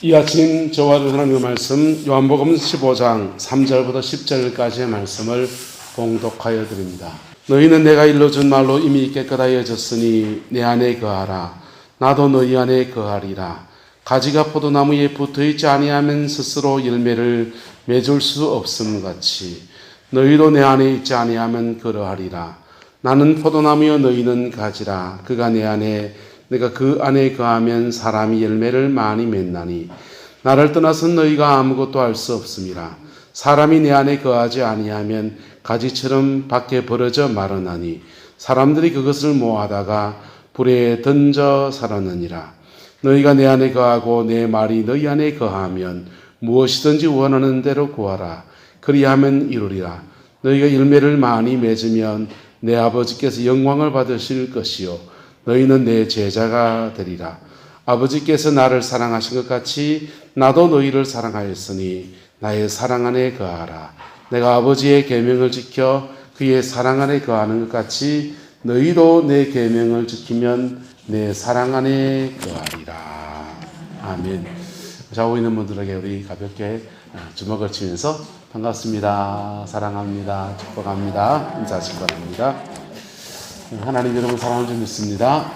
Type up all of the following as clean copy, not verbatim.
이 아침 저와 하나님의 말씀 요한복음 15장 3절부터 10절까지의 말씀을 봉독하여 드립니다. 너희는 내가 일러준 말로 이미 깨끗하여졌으니 내 안에 거하라. 나도 너희 안에 거하리라. 가지가 포도나무에 붙어있지 아니하면 스스로 열매를 맺을 수 없음 같이 너희도 내 안에 있지 아니하면 그러하리라. 나는 포도나무여 너희는 가지라. 그가 내 안에 내가 그 안에 거하면 사람이 열매를 많이 맺나니 나를 떠나서 너희가 아무것도 할 수 없음이라. 사람이 내 안에 거하지 아니하면 가지처럼 밖에 벌어져 마르나니 사람들이 그것을 모아다가 불에 던져 살았느니라. 너희가 내 안에 거하고 내 말이 너희 안에 거하면 무엇이든지 원하는 대로 구하라. 그리하면 이루리라. 너희가 열매를 많이 맺으면 내 아버지께서 영광을 받으실 것이요 너희는 내 제자가 되리라. 아버지께서 나를 사랑하신 것 같이 나도 너희를 사랑하였으니 나의 사랑 안에 거하라. 내가 아버지의 계명을 지켜 그의 사랑 안에 거하는 것 같이 너희도 내 계명을 지키면 내 사랑 안에 거하리라. 아멘. 자고 있는 분들에게 우리 가볍게 주먹을 치면서 반갑습니다. 사랑합니다. 축복합니다. 인사하시기 바랍니다. 하나님 여러분 사랑을 좀 믿습니다.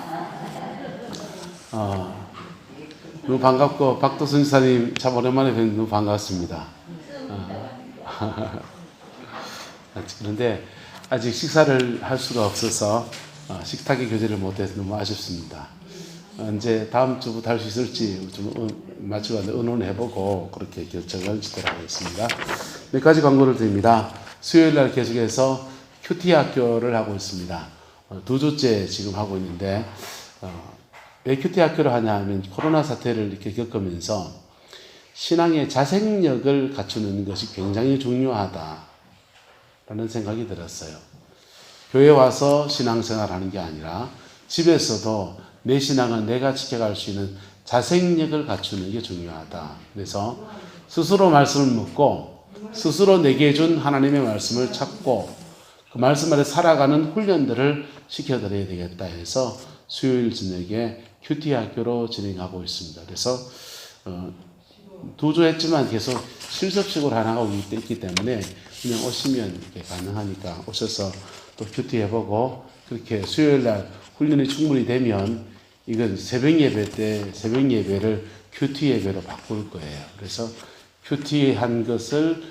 너무 반갑고 박도순 지사님 참 오랜만에 뵙는 너무 반갑습니다. 그런데 아직 식사를 할 수가 없어서 식탁의 교제를 못해서 너무 아쉽습니다. 이제 다음 주부터 할 수 있을지 좀 맞추고 의논해보고 그렇게 결정을 짓도록 하겠습니다. 몇 가지 광고를 드립니다. 수요일날 계속해서 큐티 학교를 하고 있습니다. 2주째 지금 하고 있는데 왜 큐티 학교를 하냐 하면 코로나 사태를 이렇게 겪으면서 신앙의 자생력을 갖추는 것이 굉장히 중요하다라는 생각이 들었어요. 교회 와서 신앙생활 하는 게 아니라 집에서도 내 신앙을 내가 지켜갈 수 있는 자생력을 갖추는 게 중요하다. 그래서 스스로 말씀을 묻고 스스로 내게 준 하나님의 말씀을 찾고 그 말씀 아래 살아가는 훈련들을 시켜드려야 되겠다 해서 수요일 저녁에 큐티 학교로 진행하고 있습니다. 그래서 2주 했지만 계속 실습식으로 하나가 있기 때문에 그냥 오시면 이렇게 가능하니까 오셔서 또 큐티 해보고 그렇게 수요일 날 훈련이 충분히 되면 이건 새벽 예배 때 새벽 예배를 큐티 예배로 바꿀 거예요. 그래서 큐티 한 것을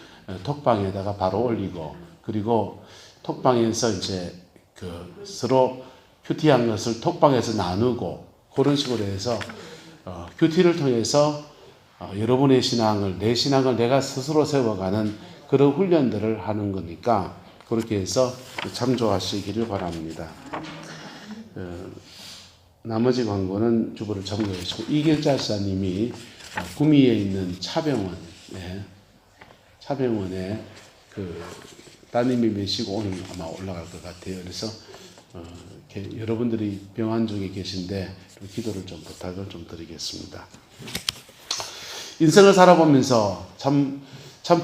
톡방에다가 바로 올리고 그리고 톡방에서 이제 서로 큐티한 것을 톡방에서 나누고 그런 식으로 해서 큐티를 통해서 여러분의 신앙을 내 신앙을 내가 스스로 세워가는 그런 훈련들을 하는 거니까 그렇게 해서 참조하시기를 바랍니다. 나머지 광고는 주보를 참고해 주시고 이길자 지사님이 구미에 있는 차병원에 따님이 메시고 오늘 아마 올라갈 것 같아요. 그래서 이렇게 여러분들이 병환 중에 계신데 기도를 좀 부탁을 좀 드리겠습니다. 인생을 살아보면서 참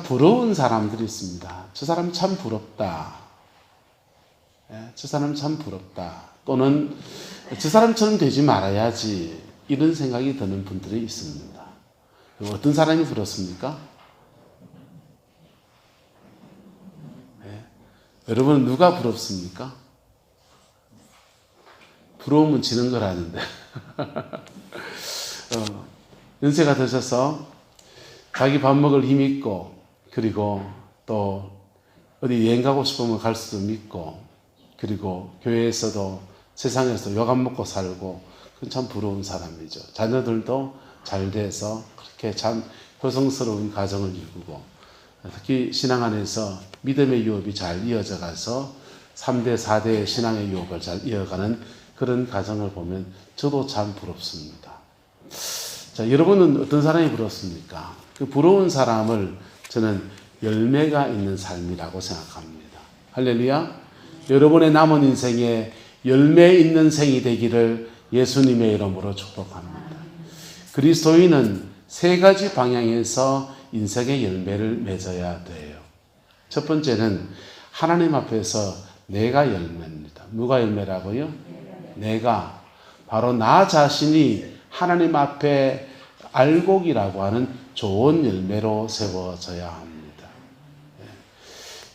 부러운 사람들이 있습니다. 저 사람 참 부럽다. 저 사람 참 부럽다. 또는 저 사람처럼 되지 말아야지 이런 생각이 드는 분들이 있습니다. 어떤 사람이 부럽습니까? 여러분은 누가 부럽습니까? 부러우면 지는 거라는데. 연세가 드셔서 자기 밥 먹을 힘이 있고, 그리고 또 어디 여행 가고 싶으면 갈 수도 있고, 그리고 교회에서도 세상에서 욕 안 먹고 살고, 그건 참 부러운 사람이죠. 자녀들도 잘 돼서 그렇게 참 효성스러운 가정을 이루고, 특히 신앙 안에서 믿음의 유업이 잘 이어져 가서 3대, 4대 신앙의 유업을 잘 이어가는 그런 가정을 보면 저도 참 부럽습니다. 자, 여러분은 어떤 사람이 부럽습니까? 그 부러운 사람을 저는 열매가 있는 삶이라고 생각합니다. 할렐루야. 여러분의 남은 인생에 열매 있는 생이 되기를 예수님의 이름으로 축복합니다. 그리스도인은 3가지 방향에서 인생의 열매를 맺어야 돼요. 첫 번째는 하나님 앞에서 내가 열매입니다. 누가 열매라고요? 내가 바로 나 자신이 하나님 앞에 알곡이라고 하는 좋은 열매로 세워져야 합니다. 예.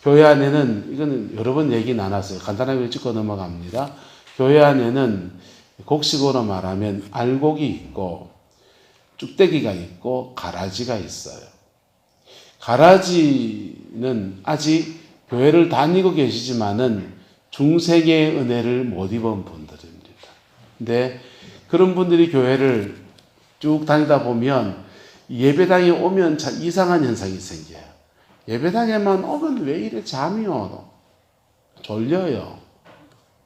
교회 안에는 이거는 여러 번 얘기 나눴어요. 간단하게 짚고 넘어갑니다. 교회 안에는 곡식으로 말하면 알곡이 있고 쭉대기가 있고 가라지가 있어요. 가라지는 아직 교회를 다니고 계시지만은 중생의 은혜를 못 입은 분들입니다. 근데 그런 분들이 교회를 쭉 다니다 보면 예배당에 오면 참 이상한 현상이 생겨요. 예배당에만 오면 왜 이래 잠이 오노? 졸려요.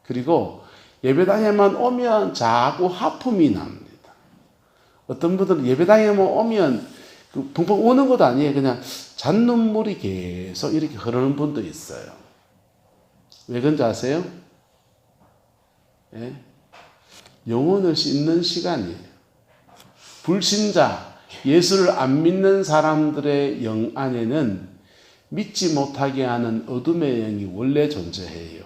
그리고 예배당에만 오면 자꾸 하품이 납니다. 어떤 분들은 예배당에만 오면 펑펑 우는 것도 아니에요. 그냥 잔눈물이 계속 이렇게 흐르는 분도 있어요. 왜 그런지 아세요? 예? 영혼을 씻는 시간이에요. 불신자, 예수를 안 믿는 사람들의 영 안에는 믿지 못하게 하는 어둠의 영이 원래 존재해요.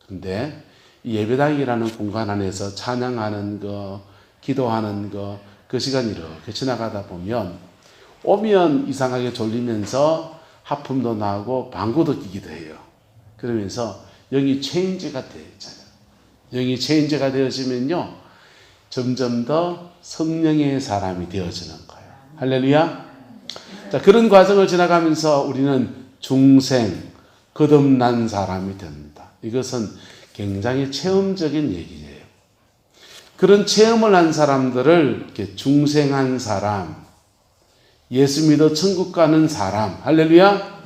그런데 이 예배당이라는 공간 안에서 찬양하는 거, 기도하는 거, 그 시간이 이렇게 지나가다 보면 오면 이상하게 졸리면서 하품도 나고 방구도 끼기도 해요. 그러면서 영이 체인지가 되잖아요. 영이 체인지가 되어지면요, 점점 더 성령의 사람이 되어지는 거예요. 할렐루야. 자, 그런 과정을 지나가면서 우리는 중생, 거듭난 사람이 됩니다. 이것은 굉장히 체험적인 얘기예요. 그런 체험을 한 사람들을 이렇게 중생한 사람, 예수 믿어 천국 가는 사람, 할렐루야.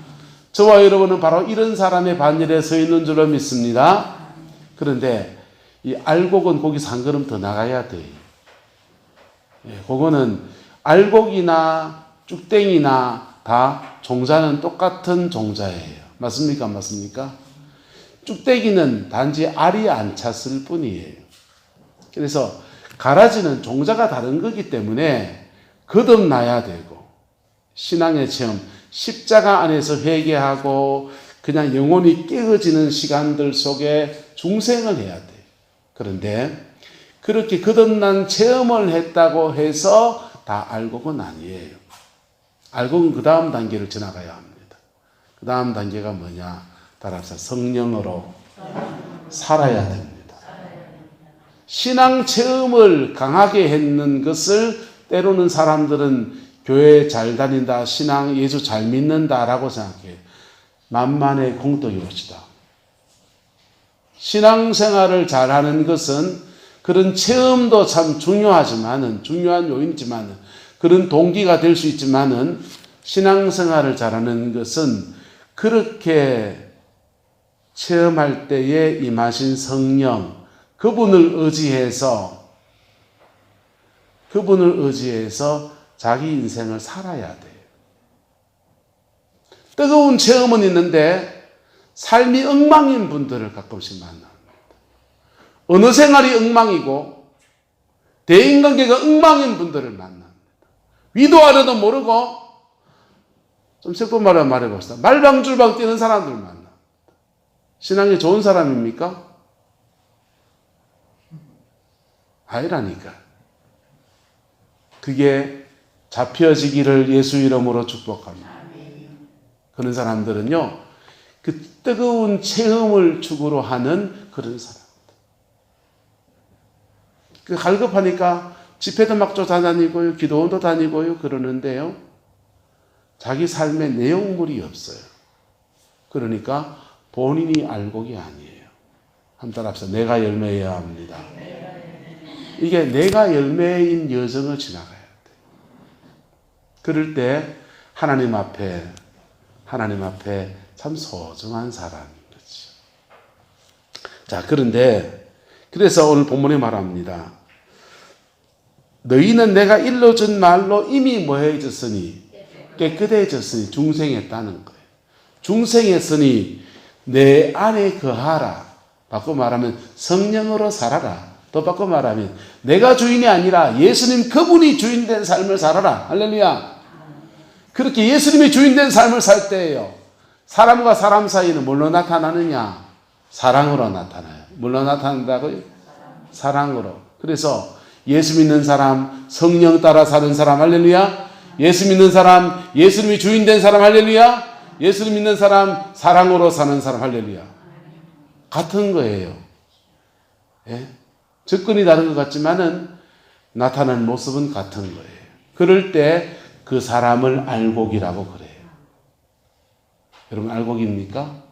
저와 여러분은 바로 이런 사람의 반열에 서 있는 줄로 믿습니다. 그런데 이 알곡은 거기서 한 걸음 더 나가야 돼요. 예, 그거는 알곡이나 쭉땡이나 다 종자는 똑같은 종자예요. 맞습니까? 맞습니까? 쭉대기는 단지 알이 안 찼을 뿐이에요. 그래서 가라지는 종자가 다른 거기 때문에 거듭나야 되고, 신앙의 체험, 십자가 안에서 회개하고 그냥 영혼이 깨어지는 시간들 속에 중생을 해야 돼요. 그런데 그렇게 거듭난 체험을 했다고 해서 다 알곡은 아니에요. 알곡은 그 다음 단계를 지나가야 합니다. 그 다음 단계가 뭐냐? 따라서 성령으로 살아야 됩니다. 신앙 체험을 강하게 했는 것을 때로는 사람들은 교회 잘 다닌다, 신앙, 예수 잘 믿는다라고 생각해요. 만만의 공덕이 옵시다. 신앙생활을 잘하는 것은 그런 체험도 참 중요하지만은, 중요한 요인이지만은, 그런 동기가 될 수 있지만은, 신앙생활을 잘하는 것은 그렇게 체험할 때에 임하신 성령, 그분을 의지해서 자기 인생을 살아야 돼요. 뜨거운 체험은 있는데 삶이 엉망인 분들을 가끔씩 만납니다. 언어 생활이 엉망이고 대인관계가 엉망인 분들을 만납니다. 위도하려도 모르고, 좀 슬픈 말을 말해봅시다. 말방줄방 뛰는 사람들 만납니다. 신앙이 좋은 사람입니까? 아니라니까. 그게 잡혀지기를 예수 이름으로 축복합니다. 그런 사람들은요, 그 뜨거운 체험을 축으로 하는 그런 사람들. 그 갈급하니까 집회도 막 쫓아다니고요, 기도원도 다니고요, 그러는데요, 자기 삶의 내용물이 없어요. 그러니까 본인이 알곡이 아니에요. 한번 따라합시다. 내가 열매여야 합니다. 이게 내가 열매인 여정을 지나가야 돼. 그럴 때 하나님 앞에 참 소중한 사람인 거죠. 자, 그런데 그래서 오늘 본문에 말합니다. 너희는 내가 일러준 말로 이미 뭐해졌으니, 깨끗해졌으니, 중생했다는 거예요. 중생했으니 내 안에 거하라. 바꿔 말하면 성령으로 살아라. 더 바꿔 말하면 내가 주인이 아니라 예수님 그분이 주인된 삶을 살아라. 할렐루야. 그렇게 예수님이 주인된 삶을 살 때예요, 사람과 사람 사이는 뭘로 나타나느냐? 사랑으로 나타나요. 뭘로 나타난다고요? 사랑으로. 그래서 예수 믿는 사람, 성령 따라 사는 사람, 할렐루야. 예수 믿는 사람, 예수님이 주인 된 사람, 할렐루야. 예수를 믿는 사람, 사랑으로 사는 사람, 할렐루야. 같은 거예요. 예? 접근이 다른 것 같지만은 나타나는 모습은 같은 거예요. 그럴 때 그 사람을 알곡이라고 그래요. 여러분 알곡입니까?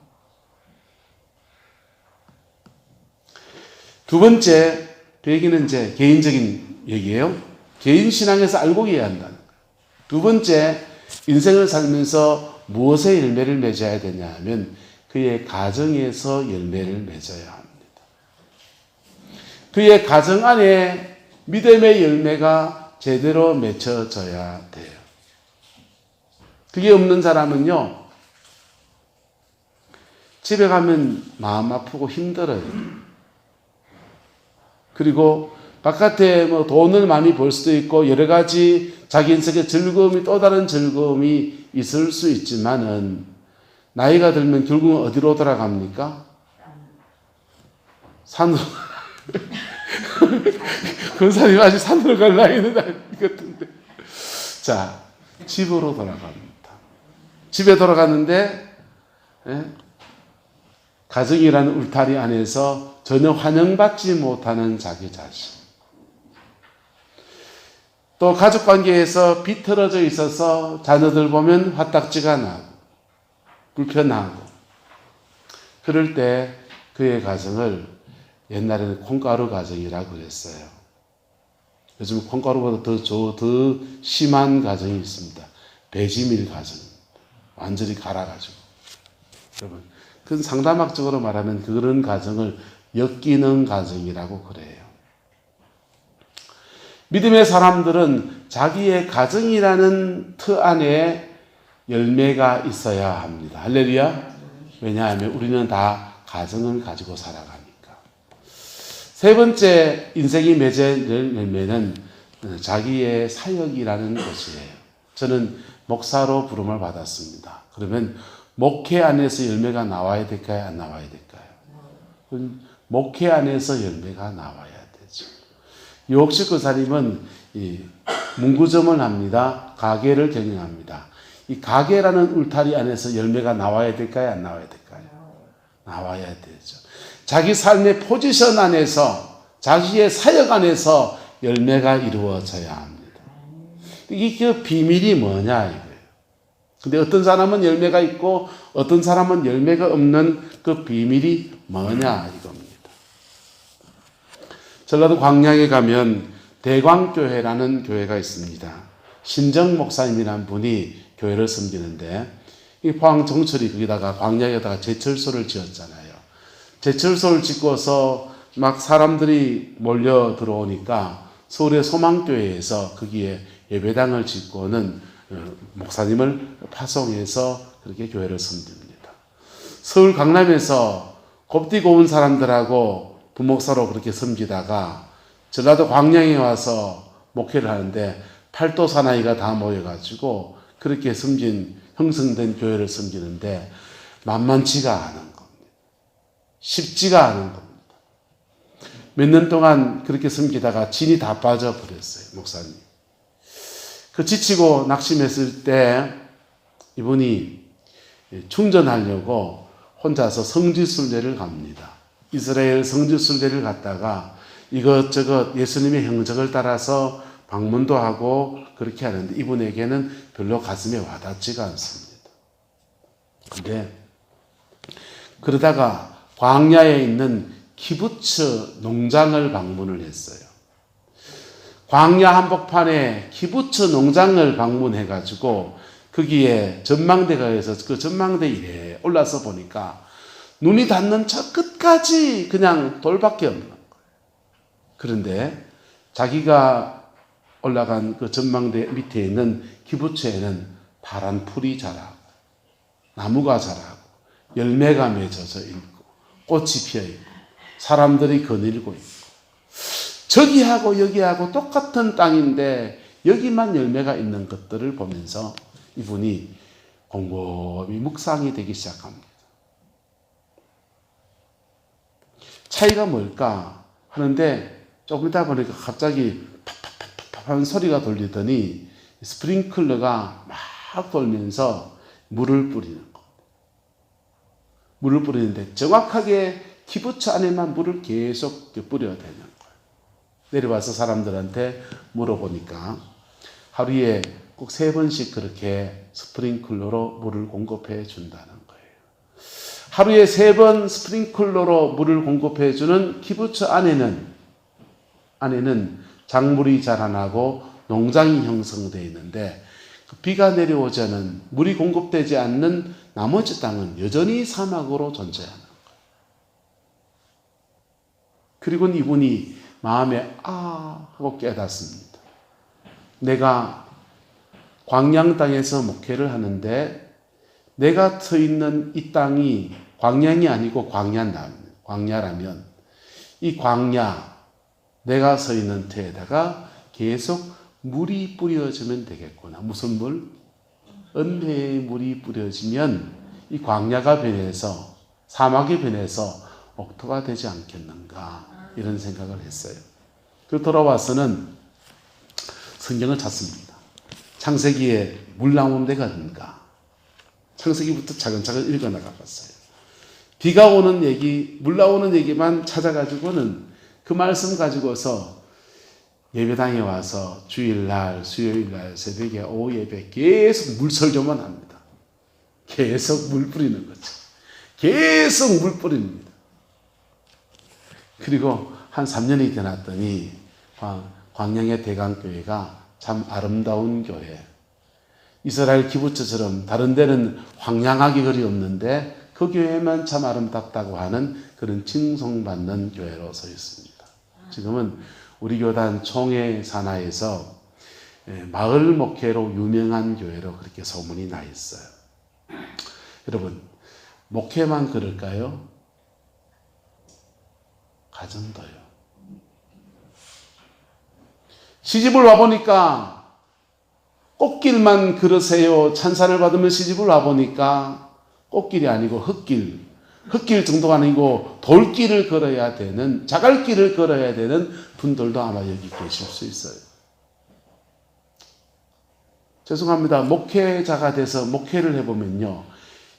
두 번째, 그 얘기는 이제 개인적인 얘기예요. 개인 신앙에서 알곡이어야 한다는 거예요. 두 번째, 인생을 살면서 무엇의 열매를 맺어야 되냐 하면 그의 가정에서 열매를 맺어야 합니다. 그의 가정 안에 믿음의 열매가 제대로 맺혀져야 돼요. 그게 없는 사람은요, 집에 가면 마음 아프고 힘들어요. 그리고 바깥에 뭐 돈을 많이 벌 수도 있고 여러 가지 자기 인생의 즐거움이 또 다른 즐거움이 있을 수 있지만은 나이가 들면 결국은 어디로 돌아갑니까? 산으로. 권사님 아직 산으로 갈 나이는 아니거든요. 자, 집으로 돌아갑니다. 집에 돌아갔는데 가정이라는 울타리 안에서 전혀 환영받지 못하는 자기 자신. 또 가족관계에서 비틀어져 있어서 자녀들 보면 화딱지가 나고 불편하고 그럴 때 그의 가정을 옛날에는 콩가루 가정이라고 그랬어요. 요즘 콩가루보다 더 심한 가정이 있습니다. 배지밀 가정. 완전히 갈아가지고. 여러분, 그건 상담학적으로 말하면 그런 가정을 엮이는 가정이라고 그래요. 믿음의 사람들은 자기의 가정이라는 틀 안에 열매가 있어야 합니다. 할렐루야. 왜냐하면 우리는 다 가정을 가지고 살아가니까. 세 번째 인생이 맺을 열매는 자기의 사역이라는 것이에요. 저는 목사로 부름을 받았습니다. 그러면 목회 안에서 열매가 나와야 될까요? 안 나와야 될까요? 목회 안에서 열매가 나와야 되죠. 유옥식 교사님은 문구점을 합니다. 가게를 경영합니다. 이 가게라는 울타리 안에서 열매가 나와야 될까요? 안 나와야 될까요? 나와야 되죠. 자기 삶의 포지션 안에서, 자기의 사역 안에서 열매가 이루어져야 합니다. 이게 그 비밀이 뭐냐 이거예요. 근데 어떤 사람은 열매가 있고 어떤 사람은 열매가 없는 그 비밀이 뭐냐 이겁니다. 전라도 광양에 가면 대광교회라는 교회가 있습니다. 신정 목사님이라는 분이 교회를 섬기는데 이 포항 정철이 거기다가 광양에다가 제철소를 지었잖아요. 제철소를 짓고서 막 사람들이 몰려 들어오니까 서울의 소망교회에서 거기에 예배당을 짓고는 목사님을 파송해서 그렇게 교회를 섬깁니다. 서울 강남에서 곱디고 온 사람들하고 부목사로 그렇게 섬기다가 전라도 광양에 와서 목회를 하는데 팔도 사나이가 다 모여가지고 그렇게 형성된 교회를 섬기는데 만만치가 않은 겁니다. 쉽지가 않은 겁니다. 몇 년 동안 그렇게 섬기다가 진이 다 빠져버렸어요, 목사님. 그 지치고 낙심했을 때 이분이 충전하려고 혼자서 성지순례를 갑니다. 이스라엘 성지순례를 갔다가 이것저것 예수님의 행적을 따라서 방문도 하고 그렇게 하는데 이분에게는 별로 가슴에 와닿지가 않습니다. 근데 그러다가 광야에 있는 키부츠 농장을 방문을 했어요. 광야 한복판에 키부츠 농장을 방문해가지고 거기에 전망대가 있어서 그 전망대 이래 올라서 보니까 눈이 닿는 저 끝까지 그냥 돌밖에 없는 거예요. 그런데 자기가 올라간 그 전망대 밑에 있는 키부츠에는 파란 풀이 자라고 나무가 자라고 열매가 맺어져 있고 꽃이 피어 있고 사람들이 거닐고 있고 저기하고 여기하고 똑같은 땅인데 여기만 열매가 있는 것들을 보면서 이분이 곰곰이 묵상이 되기 시작합니다. 차이가 뭘까 하는데 조금 있다 보니까 갑자기 팍팍팍팍 하는 소리가 들리더니 스프링클러가 막 돌면서 물을 뿌리는 거. 물을 뿌리는데 정확하게 키부츠 안에만 물을 계속 뿌려야 되는 거예요. 내려와서 사람들한테 물어보니까 하루에 꼭 3번씩 그렇게 스프링클러로 물을 공급해 준다는 거예요. 하루에 3번 스프링클러로 물을 공급해 주는 키부츠 안에는 작물이 자라나고 농장이 형성되어 있는데 비가 내려오자는 물이 공급되지 않는 나머지 땅은 여전히 사막으로 존재하는 거예요. 그리고 이분이 마음에 하고 깨닫습니다. 내가 광양 땅에서 목회를 하는데 내가 서 있는 이 땅이 광양이 아니고 광야라면 이 광야 내가 서 있는 터에다가 계속 물이 뿌려지면 되겠구나. 무슨 물? 은혜의 물이 뿌려지면 이 광야가 변해서 사막이 변해서 옥토가 되지 않겠는가 이런 생각을 했어요. 그리고 돌아와서는 성경을 찾습니다. 창세기에 물 나오는 데가 어딘가. 창세기부터 차근차근 읽어나가봤어요. 비가 오는 얘기, 물 나오는 얘기만 찾아가지고는 그 말씀 가지고서 예배당에 와서 주일날, 수요일날, 새벽에 오후 예배 계속 물 설교만 합니다. 계속 물 뿌리는 거죠. 계속 물 뿌립니다. 그리고 한 3년이 지났더니 광양의 대강교회가 참 아름다운 교회. 이스라엘 기부처처럼 다른 데는 황량하기 거리 없는데 그 교회만 참 아름답다고 하는 그런 칭송받는 교회로 서 있습니다. 지금은 우리 교단 총회 산하에서 마을 목회로 유명한 교회로 그렇게 소문이 나 있어요. 여러분, 목회만 그럴까요? 가정도요. 시집을 와보니까 꽃길만 걸으세요. 찬사를 받으면 시집을 와보니까 꽃길이 아니고 흙길 정도가 아니고 돌길을 걸어야 되는, 자갈길을 걸어야 되는 분들도 아마 여기 계실 수 있어요. 죄송합니다. 목회자가 돼서 목회를 해보면요,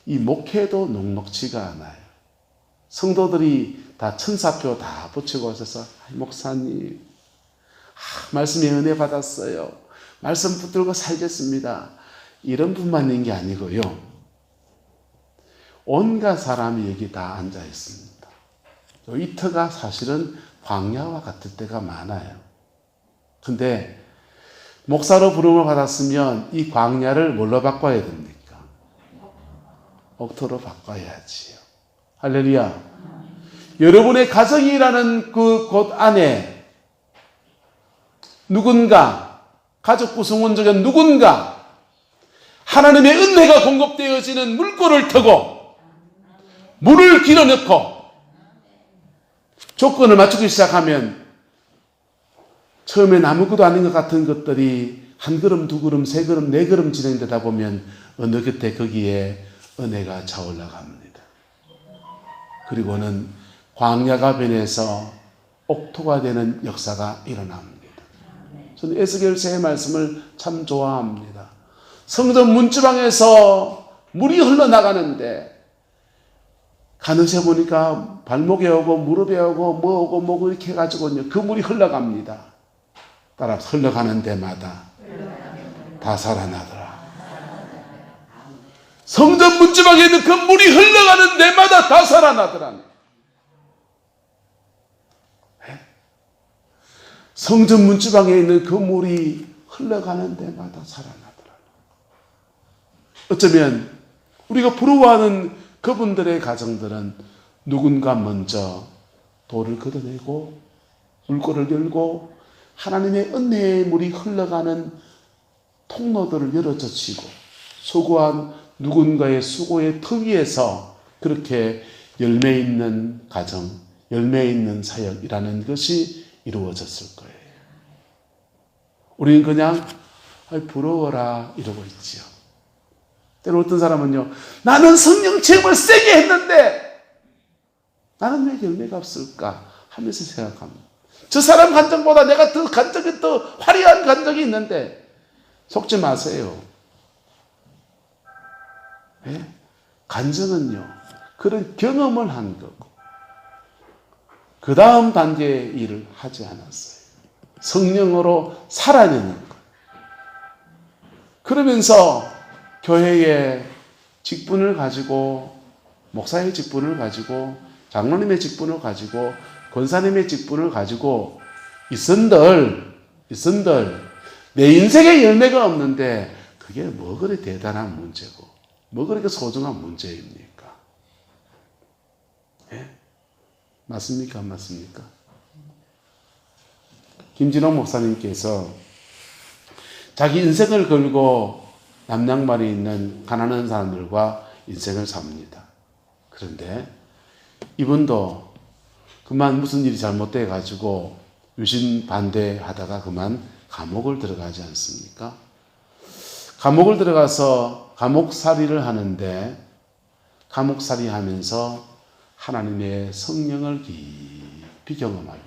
이 목회도 녹록지가 않아요. 성도들이 다 천사표 다 붙이고 오셔서 목사님 말씀에 은혜 받았어요. 말씀 붙들고 살겠습니다. 이런 분만 있는 게 아니고요. 온갖 사람이 여기 다 앉아 있습니다. 이 터가 사실은 광야와 같을 때가 많아요. 근데 목사로 부름을 받았으면 이 광야를 뭘로 바꿔야 됩니까? 옥토로 바꿔야지요. 할렐루야. 여러분의 가정이라는 그 곳 안에 누군가, 가족 구성원 중에 누군가 하나님의 은혜가 공급되어지는 물꼬를 트고 물을 길어넣고 조건을 맞추기 시작하면 처음엔 아무것도 아닌 것 같은 것들이 한 걸음, 두 걸음, 세 걸음, 네 걸음 진행되다 보면 어느 그때 거기에 은혜가 차올라갑니다. 그리고는 광야가 변해서 옥토가 되는 역사가 일어납니다. 저는 에스겔서의 말씀을 참 좋아합니다. 성전 문지방에서 물이 흘러나가는데 가느새 보니까 발목에 오고 무릎에 오고 뭐고 이렇게 해가지고요, 그 물이 흘러갑니다. 따라 흘러가는 데마다 다 살아나더라. 성전 문지방에 있는 그 물이 흘러가는 데마다 다 살아나더라. 성전 문지방에 있는 그 물이 흘러가는 데마다 살아나더라. 어쩌면 우리가 부러워하는 그분들의 가정들은 누군가 먼저 돌을 걷어내고 물꼬를 열고 하나님의 은혜의 물이 흘러가는 통로들을 열어젖히고 수고한 누군가의 수고의 터 위에서 그렇게 열매 있는 가정, 열매 있는 사역이라는 것이 이루어졌을 거예요. 우리는 그냥 부러워라 이러고 있지요. 때로 어떤 사람은요, 나는 성령 체험을 세게 했는데 나는 왜 열매가 없을까 하면서 생각합니다. 저 사람 간증보다 내가 더 간증이 더 화려한 간증이 있는데 속지 마세요. 예? 간증은요, 그런 경험을 한 거고 그 다음 단계의 일을 하지 않았어요. 성령으로 살아내는 것. 그러면서 교회의 직분을 가지고, 목사의 직분을 가지고, 장로님의 직분을 가지고, 권사님의 직분을 가지고 있은들 내 인생에 열매가 없는데 그게 뭐 그리 대단한 문제고 뭐 그렇게 소중한 문제입니까? 예? 맞습니까? 안 맞습니까? 김진홍 목사님께서 자기 인생을 걸고 남양말이 있는 가난한 사람들과 인생을 삽니다. 그런데 이분도 그만 무슨 일이 잘못돼 가지고 유신 반대하다가 그만 감옥을 들어가지 않습니까? 감옥을 들어가서 감옥살이를 하는데 감옥살이 하면서 하나님의 성령을 깊이 경험합니다.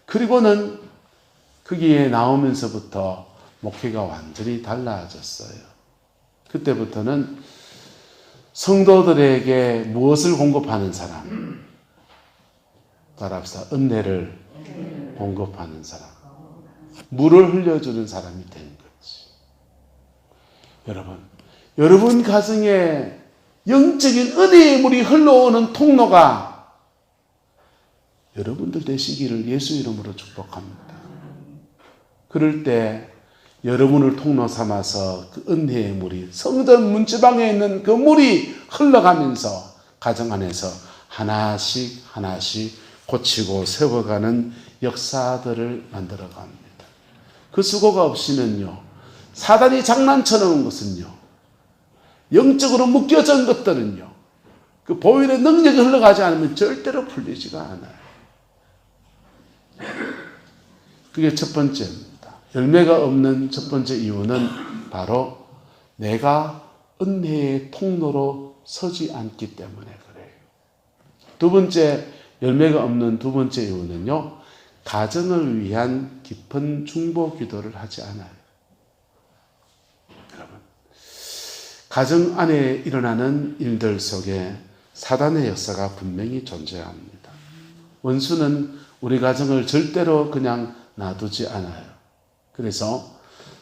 그리고는 거기에 나오면서부터 목회가 완전히 달라졌어요. 그때부터는 성도들에게 무엇을 공급하는 사람? 따라합시다. 은혜를 공급하는 사람. 물을 흘려주는 사람이 된 거지. 여러분 가정에 영적인 은혜의 물이 흘러오는 통로가 여러분들 되시기를 예수 이름으로 축복합니다. 그럴 때 여러분을 통로 삼아서 그 은혜의 물이 성전 문지방에 있는 그 물이 흘러가면서 가정 안에서 하나씩 고치고 세워가는 역사들을 만들어 갑니다. 그 수고가 없이는요, 사단이 장난쳐놓은 것은요, 영적으로 묶여진 것들은요, 그 보혈의 능력이 흘러가지 않으면 절대로 풀리지가 않아요. 그게 첫 번째입니다. 열매가 없는 첫 번째 이유는 바로 내가 은혜의 통로로 서지 않기 때문에 그래요. 두 번째, 열매가 없는 두 번째 이유는요, 가정을 위한 깊은 중보 기도를 하지 않아요. 여러분, 가정 안에 일어나는 일들 속에 사단의 역사가 분명히 존재합니다. 원수는 우리 가정을 절대로 그냥 놔두지 않아요. 그래서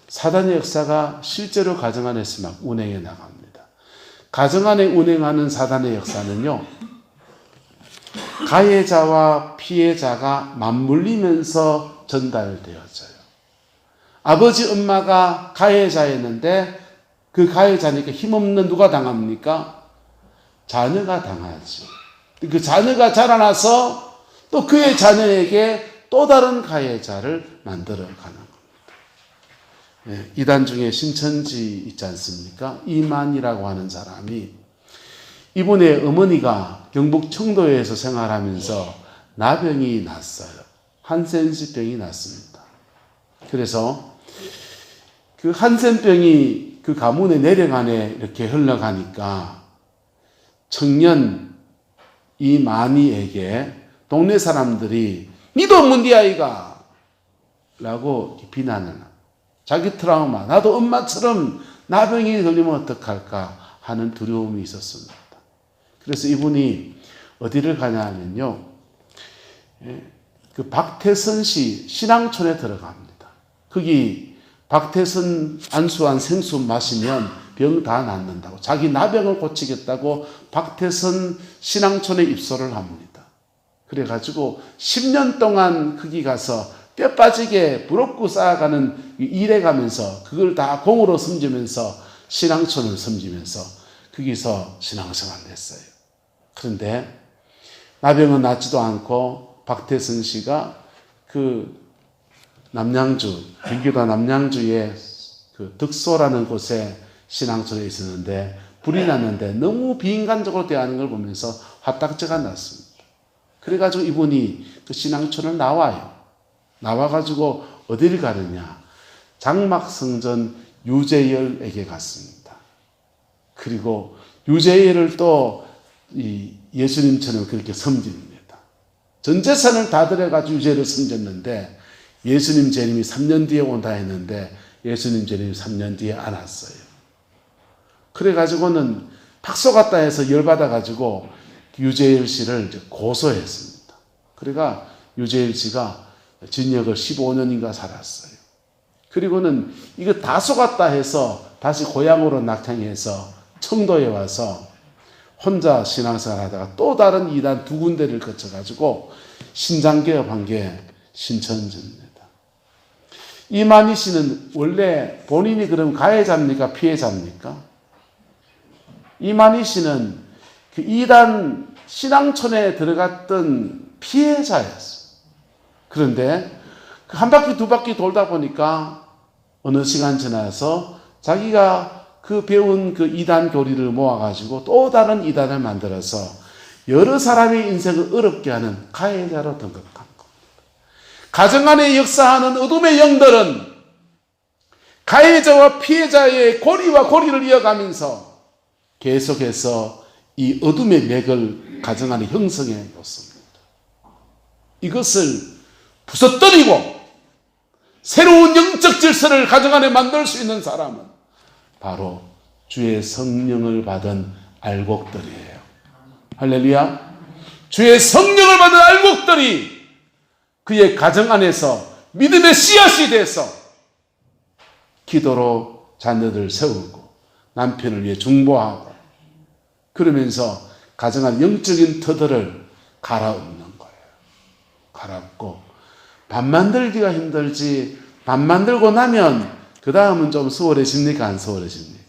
사단의 역사가 실제로 가정 안에서 막 운행해 나갑니다. 가정 안에 운행하는 사단의 역사는요, 가해자와 피해자가 맞물리면서 전달되어져요. 아버지, 엄마가 가해자였는데 그 가해자니까 힘없는 누가 당합니까? 자녀가 당하지. 그 자녀가 자라나서 또 그의 자녀에게 또 다른 가해자를 만들어가는 겁니다. 네, 이단 중에 신천지 있지 않습니까? 이만이라고 하는 사람이 이분의 어머니가 경북 청도에서 생활하면서 나병이 났어요. 한센스병이 났습니다. 그래서 그 한센병이 그 가문의 내력 안에 이렇게 흘러가니까 청년 이만희에게 동네 사람들이 니도 없는 네 아이가 라고 비난을 자기 트라우마, 나도 엄마처럼 나병이 걸리면 어떡할까 하는 두려움이 있었습니다. 그래서 이분이 어디를 가냐 하면요, 그 박태선 씨 신앙촌에 들어갑니다. 거기 박태선 안수한 생수 마시면 병 다 낫는다고, 자기 나병을 고치겠다고 박태선 신앙촌에 입소를 합니다. 그래가지고 10년 동안 거기 가서 뼈 빠지게 부럽고 쌓아가는 일해 가면서 그걸 다 공으로 섬기면서 신앙촌을 섬기면서 거기서 신앙생활을 했어요. 그런데 나병은 낫지도 않고 박태선 씨가 그 남양주, 경기도 남양주의 그 덕소라는 곳에 신앙촌에 있었는데 불이 났는데 너무 비인간적으로 대하는 걸 보면서 화딱지가 났습니다. 그래가지고 이분이 그 신앙촌을 나와요. 나와가지고 어디를 가느냐? 장막성전 유재열에게 갔습니다. 그리고 유재열을 또 이 예수님처럼 그렇게 섬깁니다. 전 재산을 다 들여가지고 유죄를 숨겼는데 예수님 재림이 3년 뒤에 온다 했는데 예수님 재림이 3년 뒤에 안 왔어요. 그래가지고는 팍 쏘갔다 해서 열받아가지고 유재일 씨를 이제 고소했습니다. 그러니까 유재일 씨가 징역을 15년인가 살았어요. 그리고는 이거 다 쏘갔다 해서 다시 고향으로 낙향해서 청도에 와서 혼자 신앙생활 하다가 또 다른 이단 두 군데를 거쳐가지고 신장개업한 게 신천지입니다. 이만희 씨는 원래 본인이 그럼 가해자입니까? 피해자입니까? 이만희 씨는 그 이단 신앙촌에 들어갔던 피해자였어요. 그런데 한 바퀴 두 바퀴 돌다 보니까 어느 시간 지나서 자기가 그 배운 그 이단 교리를 모아가지고 또 다른 이단을 만들어서 여러 사람의 인생을 어렵게 하는 가해자로 등극한 겁니다. 가정 안에 역사하는 어둠의 영들은 가해자와 피해자의 고리와 고리를 이어가면서 계속해서 이 어둠의 맥을 가정 안에 형성해 놓습니다. 이것을 부서뜨리고 새로운 영적 질서를 가정 안에 만들 수 있는 사람은 바로 주의 성령을 받은 알곡들이에요. 할렐루야. 주의 성령을 받은 알곡들이 그의 가정 안에서 믿음의 씨앗이 돼서 기도로 자녀들을 세우고 남편을 위해 중보하고 그러면서 가정 안 영적인 터들을 갈아엎는 거예요. 갈아엎고 밥 만들기가 힘들지 밥 만들고 나면 그 다음은 좀 수월해집니까? 안 수월해집니까?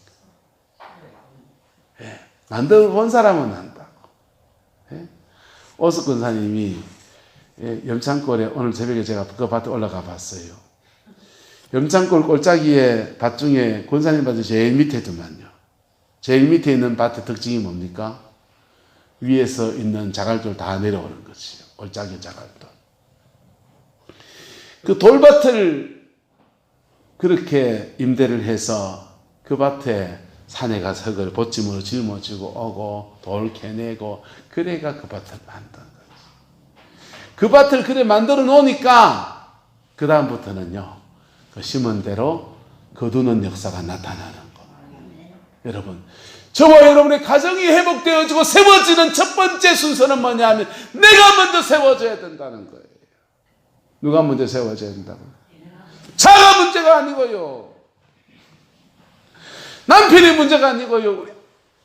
예, 만들어 본 사람은 안다고. 예? 오석 권사님이 염창골에 오늘 새벽에 제가 그 밭에 올라가 봤어요. 염창골 꼴짜기에 밭 중에 권사님 밭이 제일 밑에더만요. 제일 밑에 있는 밭의 특징이 뭡니까? 위에서 있는 자갈돌 다 내려오는 것이요. 꼴짜기 자갈돌. 그 돌밭을 그렇게 임대를 해서 그 밭에 산에 가서 흙을 보찜으로 짊어지고 오고 돌 캐내고 그래가 그 밭을 만든 거죠. 그 밭을 그래 만들어 놓으니까 그 다음부터는요. 그 심은 대로 거두는 역사가 나타나는 거예요. 여러분 저와 여러분의 가정이 회복되어지고 세워지는 첫 번째 순서는 뭐냐면 내가 먼저 세워져야 된다는 거예요. 누가 먼저 세워져야 된다고요? 자가 문제가 아니고요. 남편이 문제가 아니고요.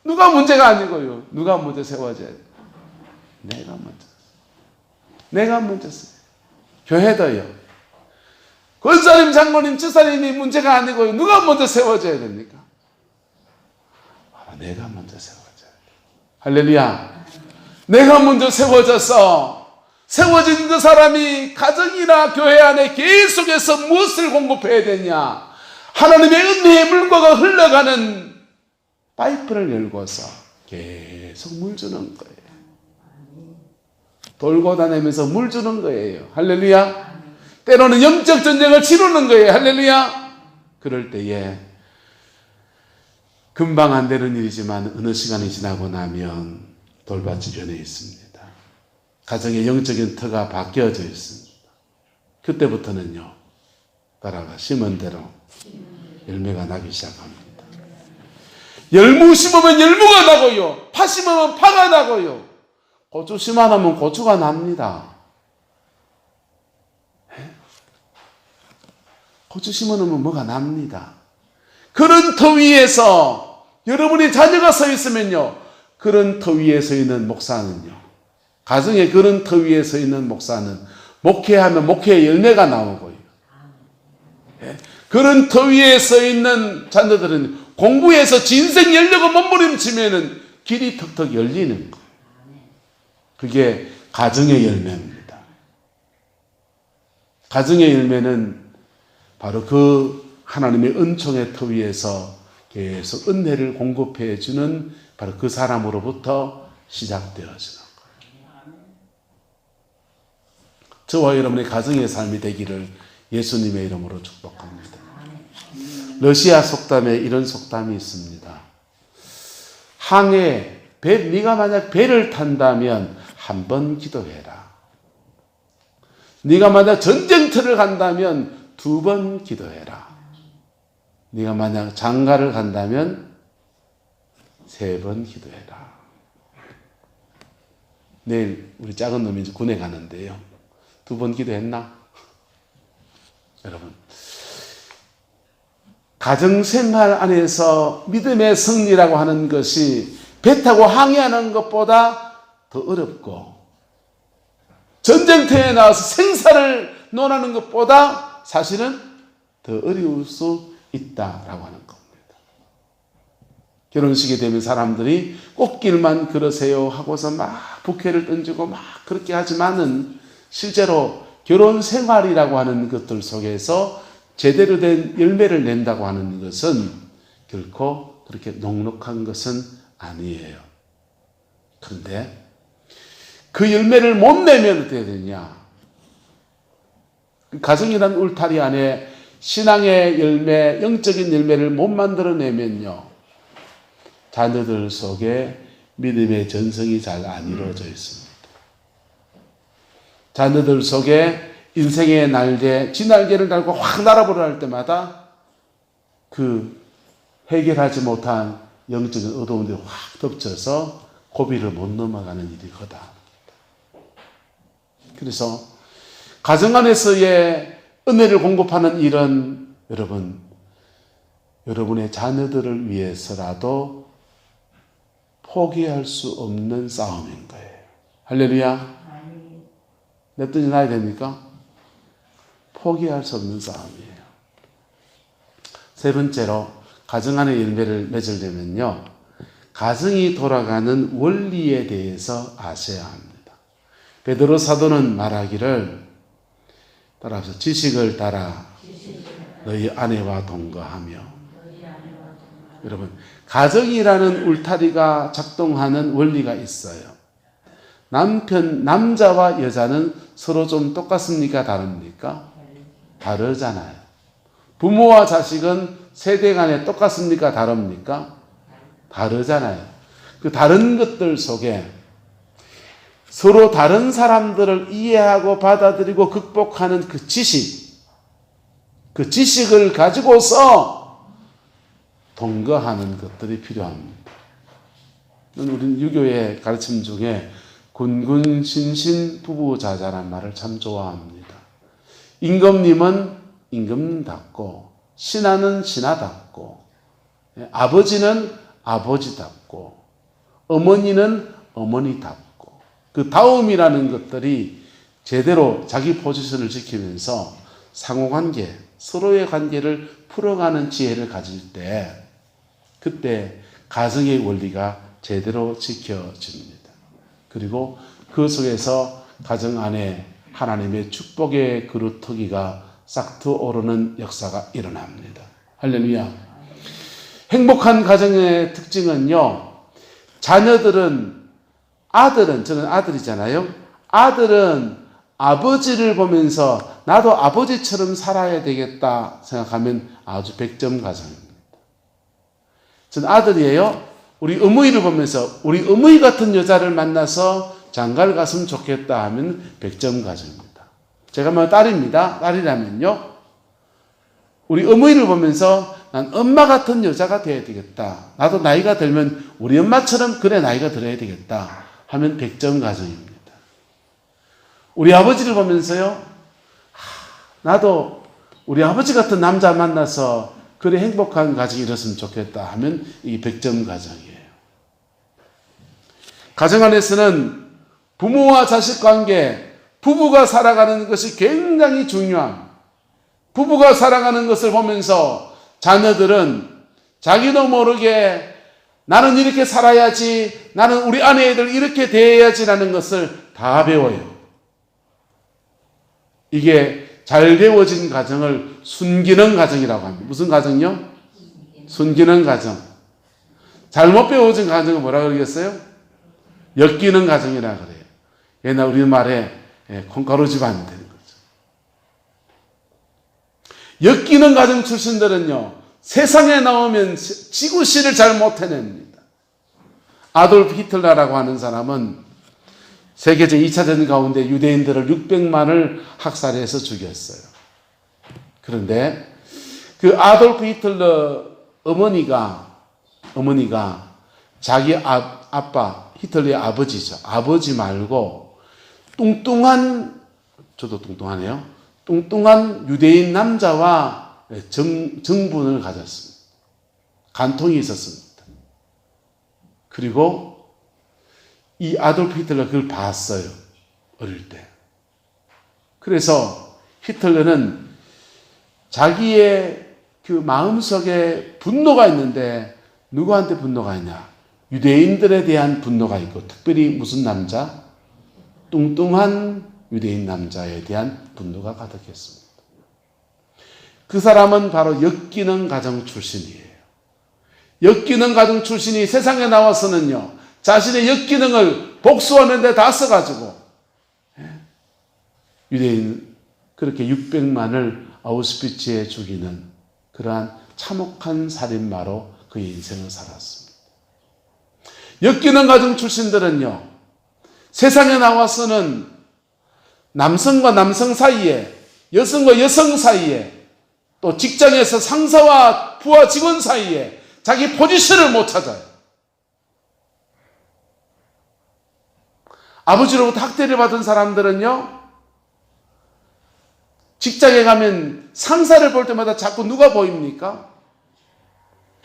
누가 문제가 아니고요. 누가 먼저 세워져야 돼요? 내가 먼저. 내가 먼저 세워요. 교회도요. 권사님, 장로님, 집사님이 문제가 아니고요. 누가 먼저 세워져야 됩니까? 내가 먼저 세워져야 돼요. 할렐루야. 내가 먼저 세워져서 세워진 그 사람이 가정이나 교회 안에 계속해서 무엇을 공급해야 되냐? 하나님의 은혜의 물과가 흘러가는 파이프를 열고서 계속 물 주는 거예요. 돌고 다니면서 물 주는 거예요. 할렐루야. 때로는 영적 전쟁을 치르는 거예요. 할렐루야. 그럴 때에 금방 안 되는 일이지만 어느 시간이 지나고 나면 돌밭이 변해 있습니다. 가정의 영적인 터가 바뀌어져 있습니다. 그때부터는요. 따라가 심은 대로 열매가 나기 시작합니다. 열무 심으면 열무가 나고요. 파 심으면 파가 나고요. 고추 심어놓으면 고추가 납니다. 고추 심어놓으면 뭐가 납니다. 그런 터 위에서 여러분이 자녀가 서 있으면요. 그런 터 위에 서 있는 목사는요. 가정에 그런 터 위에 서 있는 목사는 목회하면 목회의 열매가 나오고요. 그런 터 위에 서 있는 자녀들은 공부해서 진생 열려고 몸부림치면은 길이 턱턱 열리는 거예요. 그게 가정의 열매입니다. 가정의 열매는 바로 그 하나님의 은총의 터 위에서 계속 은혜를 공급해 주는 바로 그 사람으로부터 시작되어지는 거예요. 저와 여러분의 가정의 삶이 되기를 예수님의 이름으로 축복합니다. 러시아 속담에 이런 속담이 있습니다. 항해, 네가 만약 배를 탄다면 한 번 기도해라. 네가 만약 전쟁터를 간다면 2번 기도해라. 네가 만약 장가를 간다면 3번 기도해라. 내일 우리 작은 놈이 이제 군에 가는데요. 2번 기도했나? 여러분, 가정생활 안에서 믿음의 승리라고 하는 것이 배 타고 항해하는 것보다 더 어렵고, 전쟁터에 나와서 생사를 논하는 것보다 사실은 더 어려울 수 있다라고 하는 겁니다. 결혼식이 되면 사람들이 꽃길만 걸으세요 하고서 막 부케를 던지고 막 그렇게 하지만은 실제로 결혼 생활이라고 하는 것들 속에서 제대로 된 열매를 낸다고 하는 것은 결코 그렇게 녹록한 것은 아니에요. 그런데 그 열매를 못 내면 어떻게 되냐? 가정이란 울타리 안에 신앙의 열매, 영적인 열매를 못 만들어내면요, 자녀들 속에 믿음의 전성이 잘 안 이루어져 있습니다. 자녀들 속에 인생의 날개, 지날개를 달고 확 날아보려 할 때마다 그 해결하지 못한 영적인 어두움들이 확 덮쳐서 고비를 못 넘어가는 일이 거다. 그래서 가정 안에서의 은혜를 공급하는 일은 여러분의 자녀들을 위해서라도 포기할 수 없는 싸움인 거예요. 할렐루야. 냅두지 놔야 됩니까? 포기할 수 없는 싸움이에요. 3번째로 가정 안의 열매를 맺으려면요, 가정이 돌아가는 원리에 대해서 아셔야 합니다. 베드로 사도는 말하기를, 따라서 지식을 따라 너희 아내와 동거하며. 여러분, 가정이라는 울타리가 작동하는 원리가 있어요. 남자와 여자는 서로 좀 똑같습니까? 다릅니까? 다르잖아요. 부모와 자식은 세대 간에 똑같습니까? 다릅니까? 다르잖아요. 그 다른 것들 속에 서로 다른 사람들을 이해하고 받아들이고 극복하는 그 지식을 가지고서 동거하는 것들이 필요합니다. 우리는 유교의 가르침 중에 군군신신 부부자자란 말을 참 좋아합니다. 임금님은 임금님답고, 신하는 신하답고, 아버지는 아버지답고, 어머니는 어머니답고, 그 다움이라는 것들이 제대로 자기 포지션을 지키면서 상호관계, 서로의 관계를 풀어가는 지혜를 가질 때, 그때 가정의 원리가 제대로 지켜집니다. 그리고 그 속에서 가정 안에 하나님의 축복의 그루터기가 싹트오르는 역사가 일어납니다. 할렐루야. 행복한 가정의 특징은요, 자녀들은, 저는 아들이잖아요. 아들은 아버지를 보면서 나도 아버지처럼 살아야 되겠다 생각하면 아주 100점 가정입니다. 저는 아들이에요. 우리 어머니를 보면서 우리 어머니 같은 여자를 만나서 장가를 갔으면 좋겠다 하면 100점 가정입니다. 제가 뭐 딸입니다. 딸이라면요, 우리 어머니를 보면서 난 엄마 같은 여자가 돼야 되겠다. 나도 나이가 들면 우리 엄마처럼 그래 나이가 들어야 되겠다 하면 100점 가정입니다. 우리 아버지를 보면서요, 나도 우리 아버지 같은 남자 만나서 그래 행복한 가정이 이뤘으면 좋겠다 하면 이게 100점 가정이에요. 가정 안에서는 부모와 자식 관계, 부부가 살아가는 것이 굉장히 중요합니다. 부부가 살아가는 것을 보면서 자녀들은 자기도 모르게 나는 이렇게 살아야지, 나는 우리 아내 애들 이렇게 대해야지라는 것을 다 배워요. 이게 잘 배워진 가정을 순기능 가정이라고 합니다. 무슨 가정요? 순기능 가정. 잘못 배워진 가정은 뭐라 그러겠어요? 역기능 가정이라 그래요. 옛날 우리말에 콩가루 집안이 되는 거죠. 역기능 가정 출신들은요, 세상에 나오면 지구시를 잘 못 해냅니다. 아돌프 히틀러라고 하는 사람은 세계적 2차전 가운데 유대인들을 600만을 학살해서 죽였어요. 그런데 그 아돌프 히틀러 어머니가 자기 아빠 히틀러의 아버지죠. 아버지 말고 뚱뚱한, 저도 뚱뚱하네요. 뚱뚱한 유대인 남자와 정분을 가졌습니다. 간통이 있었습니다. 그리고 이 아돌프 히틀러 그걸 봤어요. 어릴 때. 그래서 히틀러는 자기의 그 마음속에 분노가 있는데 누구한테 분노가 있냐? 유대인들에 대한 분노가 있고, 특별히 무슨 남자? 뚱뚱한 유대인 남자에 대한 분노가 가득했습니다. 그 사람은 바로 역기능 가정 출신이에요. 역기능 가정 출신이 세상에 나와서는요, 자신의 역기능을 복수하는 데 다 써가지고 유대인 그렇게 600만을 아우슈비츠에 죽이는 그러한 참혹한 살인마로 그의 인생을 살았습니다. 역기능 가정 출신들은요, 세상에 나와서는 남성과 남성 사이에, 여성과 여성 사이에, 또 직장에서 상사와 부하 직원 사이에 자기 포지션을 못 찾아요. 아버지로부터 학대를 받은 사람들은요, 직장에 가면 상사를 볼 때마다 자꾸 누가 보입니까?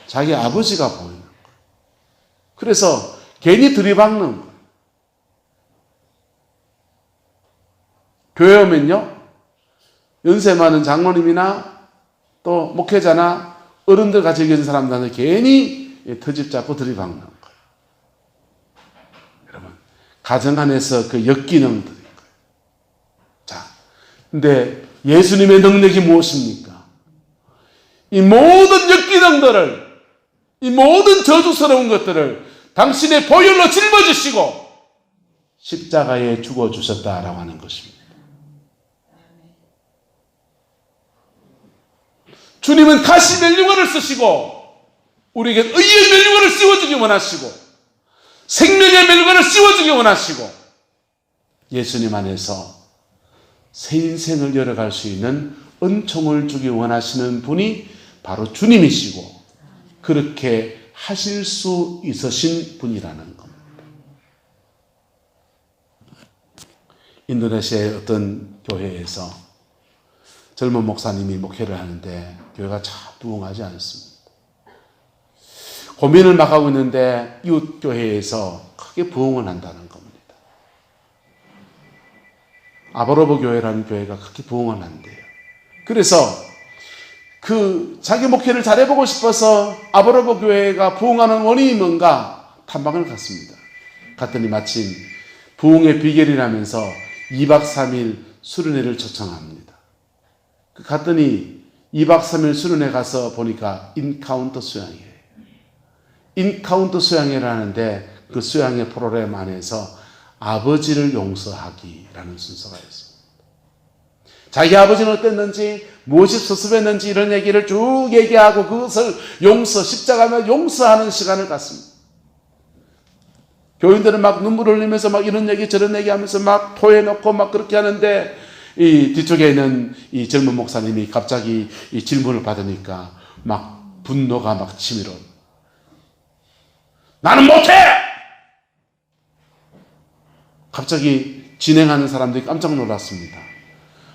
자기 아버지가 보이는 거예요. 그래서 괜히 들이박는 거예요. 교회 오면요, 연세 많은 장로님이나 또 목회자나 어른들 같이 계신 사람들한테 괜히 터집 잡고 들이박는 거예요. 여러분, 가정 안에서 그 역기능들인 거예요. 자, 근데 예수님의 능력이 무엇입니까? 이 모든 역기능들을, 이 모든 저주스러운 것들을 당신의 보혈로 짊어지시고 십자가에 죽어주셨다라고 하는 것입니다. 주님은 가시 멸류관을 쓰시고 우리에게 의의 멸류관을 씌워주기 원하시고 생명의 멸류관을 씌워주기 원하시고 예수님 안에서 새 인생을 열어갈 수 있는 은총을 주기 원하시는 분이 바로 주님이시고 그렇게 하실 수 있으신 분이라는 겁니다. 인도네시아의 어떤 교회에서 젊은 목사님이 목회를 하는데 교회가 참 부흥하지 않습니다. 고민을 막 하고 있는데 이웃 교회에서 크게 부흥을 한다는 겁니다. 아브라보 교회라는 교회가 크게 부흥을 한대요. 그래서 자기 목회를 잘해보고 싶어서 아브라보 교회가 부흥하는 원인이 뭔가 탐방을 갔습니다. 갔더니 마침 부흥의 비결이라면서 2박 3일 수련회를 초청합니다. 갔더니 2박 3일 수련회 가서 보니까 인카운터 수양회예요. 인카운터 수양회를 하는데 그 수양회 프로그램 안에서 아버지를 용서하기라는 순서가 있습니다. 자기 아버지는 어땠는지, 무엇이 수습했는지 이런 얘기를 쭉 얘기하고 그것을 십자가며 용서하는 시간을 갖습니다. 교인들은 막 눈물을 흘리면서 막 이런 얘기 저런 얘기 하면서 막 토해놓고 막 그렇게 하는데 이 뒤쪽에 있는 이 젊은 목사님이 갑자기 이 질문을 받으니까 막 분노가 막 치밀어. 나는 못해! 갑자기 진행하는 사람들이 깜짝 놀랐습니다.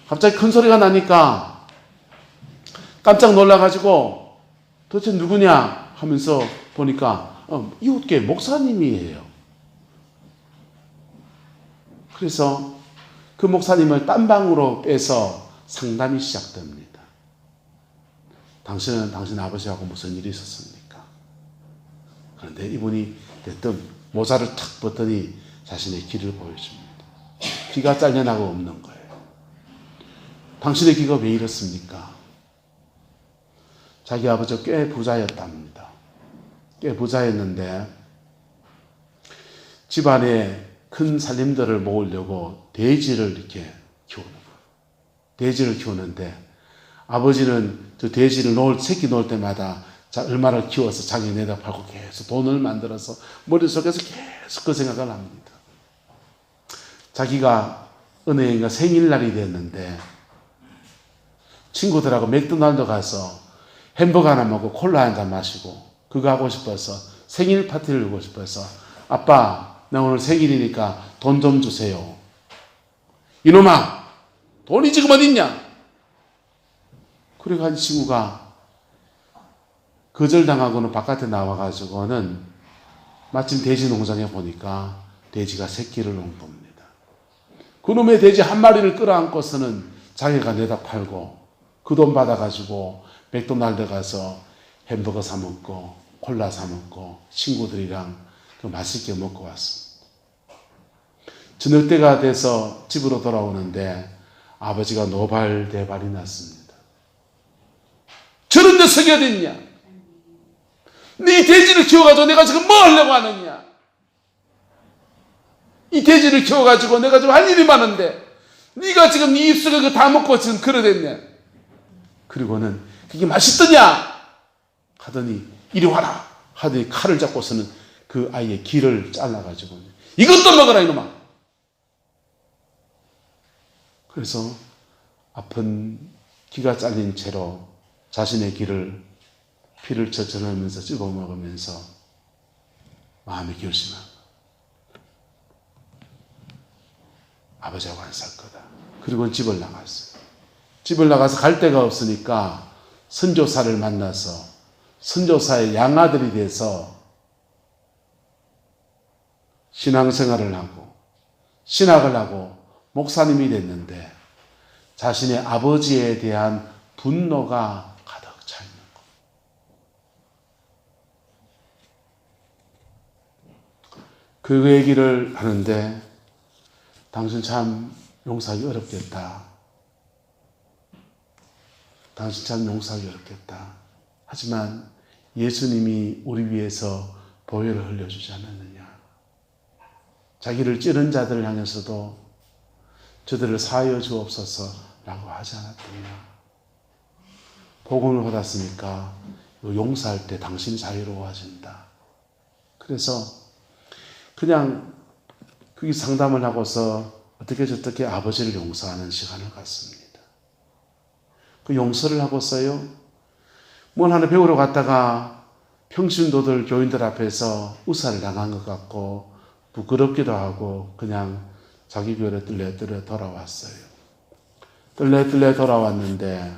갑자기 큰 소리가 나니까 깜짝 놀라가지고 도대체 누구냐 하면서 보니까 이웃교회 목사님이에요. 그래서 그 목사님을 딴 방으로 빼서 상담이 시작됩니다. 당신은 당신 아버지하고 무슨 일이 있었습니까? 그런데 이분이 대뜸 모자를 탁 벗더니 자신의 귀를 보여줍니다. 귀가 잘려나고 없는 거예요. 당신의 귀가 왜 이렇습니까? 자기 아버지가 꽤 부자였답니다. 꽤 부자였는데 집안에 큰 살림들을 모으려고 돼지를 이렇게 키우는 거예요. 돼지를 키우는데 아버지는 저 돼지를 새끼 놓을 때마다 얼마를 키워서 자기 내다 팔고 계속 돈을 만들어서 머릿속에서 계속 그 생각을 합니다. 자기가 어느 해인가 생일날이 됐는데 친구들하고 맥도날드 가서 햄버거 하나 먹고 콜라 한 잔 마시고 그거 하고 싶어서 생일 파티를 하고 싶어서 아빠 나 오늘 생일이니까 돈 좀 주세요. 이놈아 돈이 지금 어딨냐? 그래가지고 친구가 거절당하고는 바깥에 나와가지고는 마침 돼지 농장에 보니까 돼지가 새끼를 놓은 겁니다. 그놈의 돼지 한 마리를 끌어안고서는 자기가 내다 팔고 그 돈 받아가지고 맥도날드 가서 햄버거 사 먹고 콜라 사 먹고 친구들이랑 맛있게 먹고 왔습니다. 저녁 때가 돼서 집으로 돌아오는데 아버지가 노발대발이 났습니다. 저런 녀석이 어딨냐? 네 돼지를 키워가지고 내가 지금 뭐 하려고 하느냐? 이 돼지를 키워가지고 내가 지금 할 일이 많은데 네가 지금 네 입속에 그거 다 먹고 지금 그러댔냐? 그리고는 그게 맛있더냐? 하더니 이리 와라 하더니 칼을 잡고서는 그 아이의 귀를 잘라가지고 이것도 먹어라 이놈아. 그래서 아픈 귀가 잘린 채로 자신의 귀를 피를 젖어내면서 씹어먹으면서 마음이 결심한 아버지하고 안 살 거다. 그리고 집을 나갔어요. 집을 나가서 갈 데가 없으니까 선교사를 만나서 선교사의 양아들이 돼서 신앙생활을 하고 신학을 하고 목사님이 됐는데 자신의 아버지에 대한 분노가 가득 차 있는 거예요. 그 얘기를 하는데 당신 참 용서하기 어렵겠다. 당신 참 용서하기 어렵겠다. 하지만 예수님이 우리 위해서 보혈을 흘려주지 않았느냐. 자기를 찌른 자들을 향해서도 저들을 사하여 주옵소서라고 하지 않았느냐. 복음을 받았으니까 용서할 때 당신이 자유로워진다. 그래서 그냥 그 상담을 하고서 어떻게 저떻게 아버지를 용서하는 시간을 갖습니다. 그 용서를 하고서요, 뭘 하나 배우러 갔다가 평신도들 교인들 앞에서 의사를 당한 것 같고 부끄럽기도 하고 그냥 자기 교회로 뜰레뜰레 돌아왔어요. 뜰레뜰레 돌아왔는데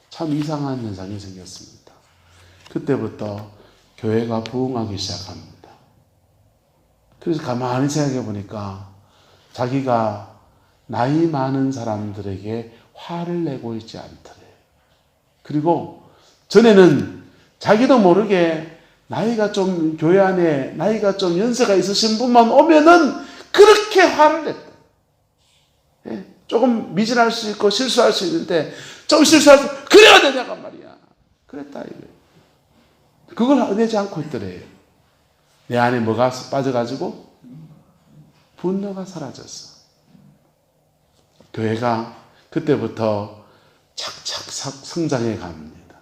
참 이상한 현상이 생겼습니다. 그때부터 교회가 부흥하기 시작합니다. 그래서 가만히 생각해 보니까 자기가 나이 많은 사람들에게 화를 내고 있지 않더래요. 그리고 전에는 자기도 모르게 나이가 좀 교회 안에 나이가 좀 연세가 있으신 분만 오면은 그렇게 화를 냈다. 예? 조금 미진할 수 있고 실수할 수 있는데 좀 실수할 수 그래야 되냐고 말이야. 그랬다 이거예요. 그걸 내지 않고 있더래요. 내 안에 뭐가 빠져가지고 분노가 사라졌어. 교회가 그때부터 착착 성장해 갑니다.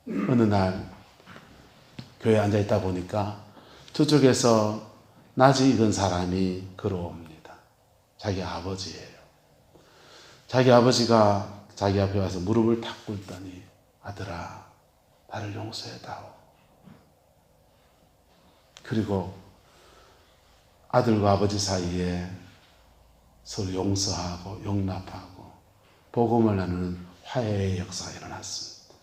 어느 날 교회에 앉아있다 보니까 저쪽에서 낯이 익은 사람이 걸어옵니다. 자기 아버지예요. 자기 아버지가 자기 앞에 와서 무릎을 탁 꿇더니 아들아 나를 용서해다오. 그리고 아들과 아버지 사이에 서로 용서하고 용납하고 복음을 나누는 화해의 역사가 일어났습니다.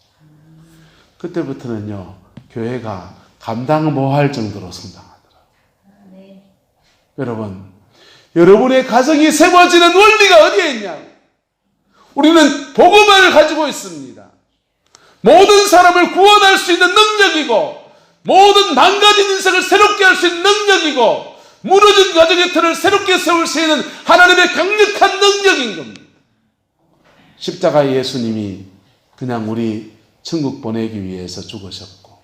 그때부터는요 교회가 감당 못할 정도로 성장하더라고요. 네. 여러분의 가정이 세워지는 원리가 어디에 있냐고. 우리는 복음을 가지고 있습니다. 모든 사람을 구원할 수 있는 능력이고 모든 망가진 인생을 새롭게 할 수 있는 능력이고 무너진 가정의 틀을 새롭게 세울 수 있는 하나님의 강력한 능력인 겁니다. 십자가의 예수님이 그냥 우리 천국 보내기 위해서 죽으셨고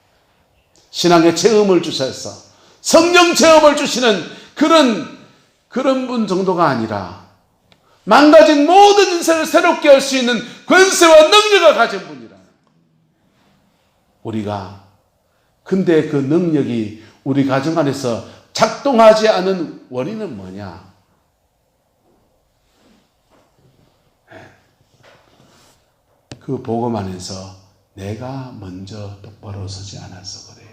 신앙의 체험을 주셔서 성령 체험을 주시는 그런 분 정도가 아니라 망가진 모든 인생을 새롭게 할 수 있는 권세와 능력을 가진 분이라. 우리가 근데 그 능력이 우리 가정 안에서 작동하지 않은 원인은 뭐냐? 그 복음 안에서 내가 먼저 똑바로 서지 않아서 그래요.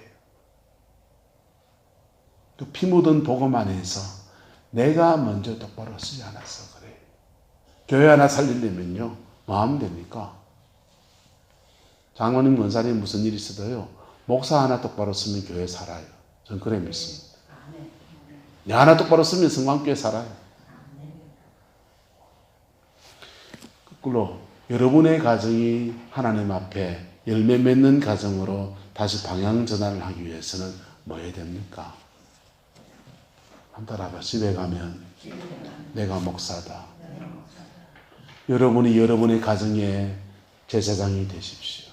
그 피 묻은 복음 안에서 내가 먼저 똑바로 서지 않아서 그래요. 교회 하나 살리려면요, 뭐 하면 됩니까? 장로님, 권사님 무슨 일 있어도요, 목사 하나 똑바로 쓰면 교회 살아요. 전 그래 믿습니다. 내 하나 똑바로 쓰면 성광교회 살아요. 거꾸로 여러분의 가정이 하나님 앞에 열매 맺는 가정으로 다시 방향 전환을 하기 위해서는 뭐 해야 됩니까? 한 따라봐. 집에 가면 내가 목사다. 여러분이 여러분의 가정의 제사장이 되십시오.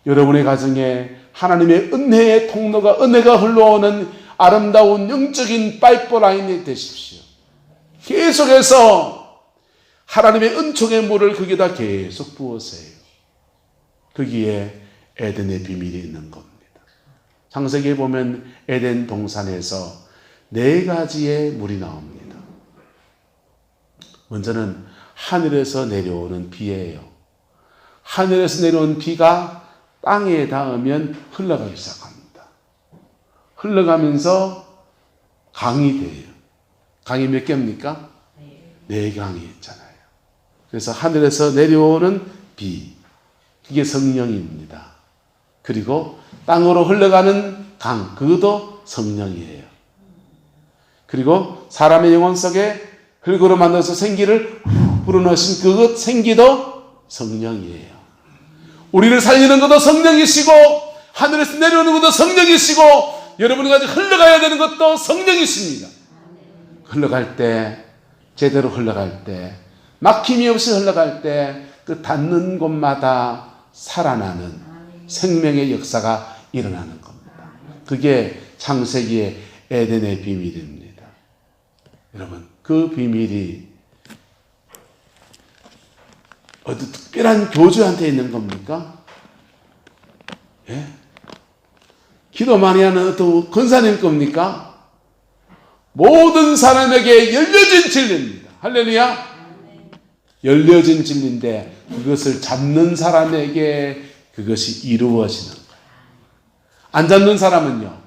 여러분의 가정에 하나님의 은혜의 통로가, 은혜가 흘러오는 아름다운 영적인 파이프라인이 되십시오. 계속해서 하나님의 은총의 물을 거기다 계속 부으세요. 거기에 에덴의 비밀이 있는 겁니다. 창세기에 보면 에덴 동산에서 4가지의 물이 나옵니다. 먼저는 하늘에서 내려오는 비예요. 하늘에서 내려온 비가 땅에 닿으면 흘러가기 시작합니다. 흘러가면서 강이 돼요. 강이 몇 개입니까? 4강이 있잖아요. 그래서 하늘에서 내려오는 비, 그게 성령입니다. 그리고 땅으로 흘러가는 강, 그것도 성령이에요. 그리고 사람의 영혼 속에 흙으로 만들어서 생기를 불어넣으신 그것 생기도 성령이에요. 우리를 살리는 것도 성령이시고, 하늘에서 내려오는 것도 성령이시고, 여러분이 가지고 흘러가야 되는 것도 성령이십니다. 흘러갈 때, 제대로 흘러갈 때, 막힘이 없이 흘러갈 때, 그 닿는 곳마다 살아나는 생명의 역사가 일어나는 겁니다. 그게 창세기의 에덴의 비밀입니다. 여러분, 그 비밀이 어디 특별한 교주한테 있는 겁니까? 예? 기도 많이 하는 어떤 권사님 겁니까? 모든 사람에게 열려진 진리입니다. 할렐루야! 열려진 진리인데 그것을 잡는 사람에게 그것이 이루어지는 거예요. 안 잡는 사람은요,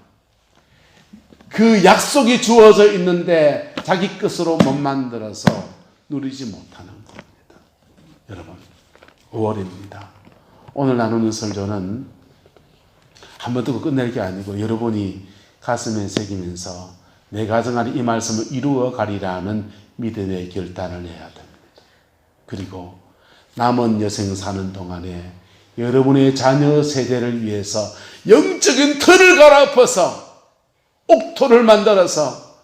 그 약속이 주어져 있는데 자기 것으로 못 만들어서 누리지 못하는 겁니다. 여러분, 5월입니다. 오늘 나누는 설교는 한 번 듣고 끝낼 게 아니고 여러분이 가슴에 새기면서 내 가정 안에 이 말씀을 이루어 가리라는 믿음의 결단을 해야 됩니다. 그리고 남은 여생 사는 동안에 여러분의 자녀 세대를 위해서 영적인 틀을 갈아엎어서 옥토를 만들어서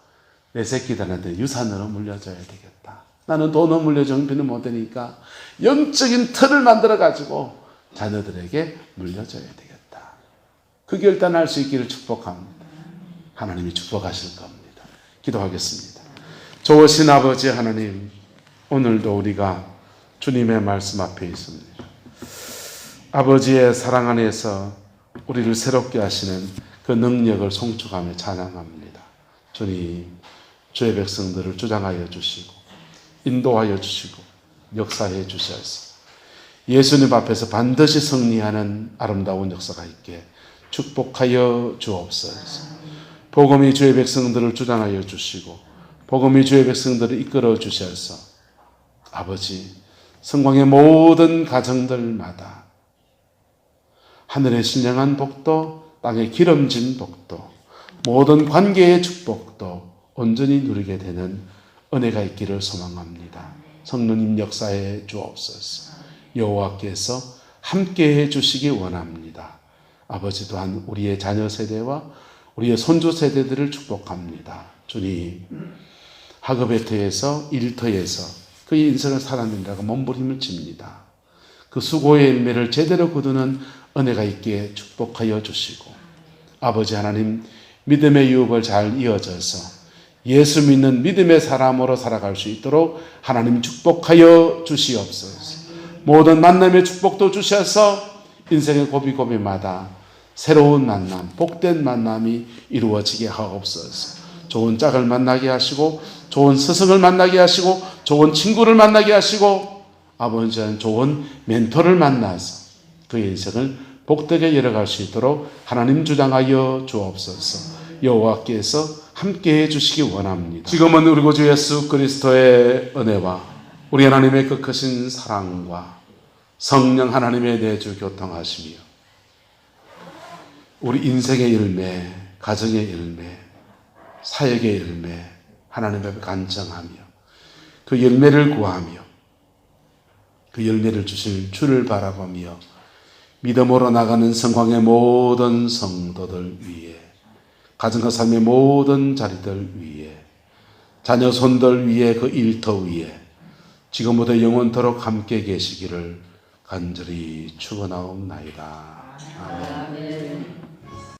내 새끼들한테 유산으로 물려줘야 되겠다. 나는 돈을 물려줘 형편은 못 되니까 영적인 틀을 만들어가지고 자녀들에게 물려줘야 되겠다. 그 결단할 수 있기를 축복합니다. 하나님이 축복하실 겁니다. 기도하겠습니다. 좋으신 아버지 하나님, 오늘도 우리가 주님의 말씀 앞에 있습니다. 아버지의 사랑 안에서 우리를 새롭게 하시는 그 능력을 송축하며 찬양합니다. 주님, 주의 백성들을 주장하여 주시고 인도하여 주시고 역사해 주셔서 예수님 앞에서 반드시 승리하는 아름다운 역사가 있게 축복하여 주옵소서. 복음이 주의 백성들을 주장하여 주시고 복음이 주의 백성들을 이끌어 주셔서 아버지, 성광의 모든 가정들마다 하늘의 신령한 복도, 땅의 기름진 복도, 모든 관계의 축복도 온전히 누리게 되는 은혜가 있기를 소망합니다. 성령님 역사해 주옵소서. 여호와께서 함께해 주시기 원합니다. 아버지 또한 우리의 자녀 세대와 우리의 손주 세대들을 축복합니다. 주님, 학업의 터에서 일터에서 그의 인생을 살아낸다고 몸부림을 칩니다. 그 수고의 열매를 제대로 거두는 은혜가 있게 축복하여 주시고 아버지 하나님, 믿음의 유업을 잘 이어져서 예수 믿는 믿음의 사람으로 살아갈 수 있도록 하나님 축복하여 주시옵소서. 모든 만남의 축복도 주셔서 인생의 고비고비마다 새로운 만남, 복된 만남이 이루어지게 하옵소서. 좋은 짝을 만나게 하시고 좋은 스승을 만나게 하시고 좋은 친구를 만나게 하시고 아버지는 좋은 멘토를 만나서 그의 인생을 복되게 열어갈 수 있도록 하나님 주장하여 주옵소서. 여호와께서 함께해 주시기 원합니다. 지금은 우리 구주 예수 그리스도의 은혜와 우리 하나님의 그 크신 사랑과 성령 하나님의 내주 교통하시며 우리 인생의 열매, 가정의 열매, 사역의 열매 하나님 앞에 간청하며 그 열매를 구하며 그 열매를 주실 주를 바라보며 믿음으로 나가는 성광의 모든 성도들 위해 가정과 삶의 모든 자리들 위해 자녀 손들 위해 그 일터 위에 지금부터 영원토록 함께 계시기를 간절히 축원하옵나이다. 아멘.